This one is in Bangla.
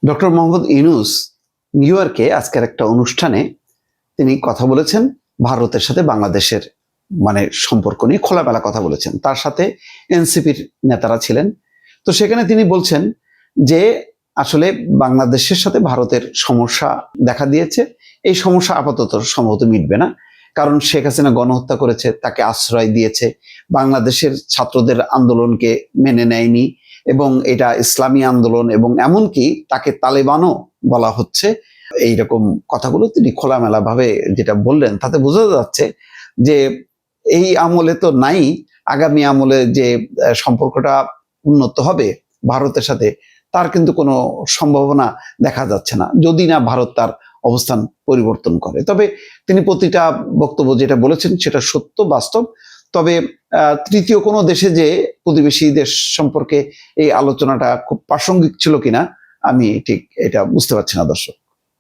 ডক্টর মোহাম্মদ ইউনূস নিউ ইয়র্কে আজকের একটা অনুষ্ঠানে তিনি কথা বলেছেন ভারতের সাথে বাংলাদেশের সম্পর্ক নিয়ে খোলামেলা কথা বলেছেন। তার সাথে এনসিপির নেতারা ছিলেন। তো সেখানে তিনি বলছেন যে আসলে বাংলাদেশের সাথে ভারতের সমস্যা দেখা দিয়েছে, এই সমস্যা আপাতত সম্ভবত মিটবে না, কারণ শেখ হাসিনা গণহত্যা করেছে, তাকে আশ্রয় দিয়েছে, বাংলাদেশের ছাত্রদের আন্দোলনকে মেনে নেয়নি এবং এটা ইসলামী আন্দোলন, এবং এমনকি তাকে তালেবানও বলা হচ্ছে। এইরকম কথাগুলো তিনি খোলামেলা ভাবে যেটা বললেন, তাতে বোঝা যাচ্ছে যে এই আমলে তো নাই, আগামী আমলে যে সম্পর্কটা উন্নত হবে ভারতের সাথে, তার কিন্তু কোনো সম্ভাবনা দেখা যাচ্ছে না, যদি না ভারত তার অবস্থান পরিবর্তন করে। তবে তিনি প্রতিটা বক্তব্য যেটা বলেছেন সেটা সত্য, বাস্তব। তবে তৃতীয় কোনো দেশে যে প্রতিবেশী দেশ সম্পর্কে এই আলোচনাটা খুব প্রাসঙ্গিক ছিল কিনা আমি ঠিক এটা বুঝতে পারছি না দর্শক।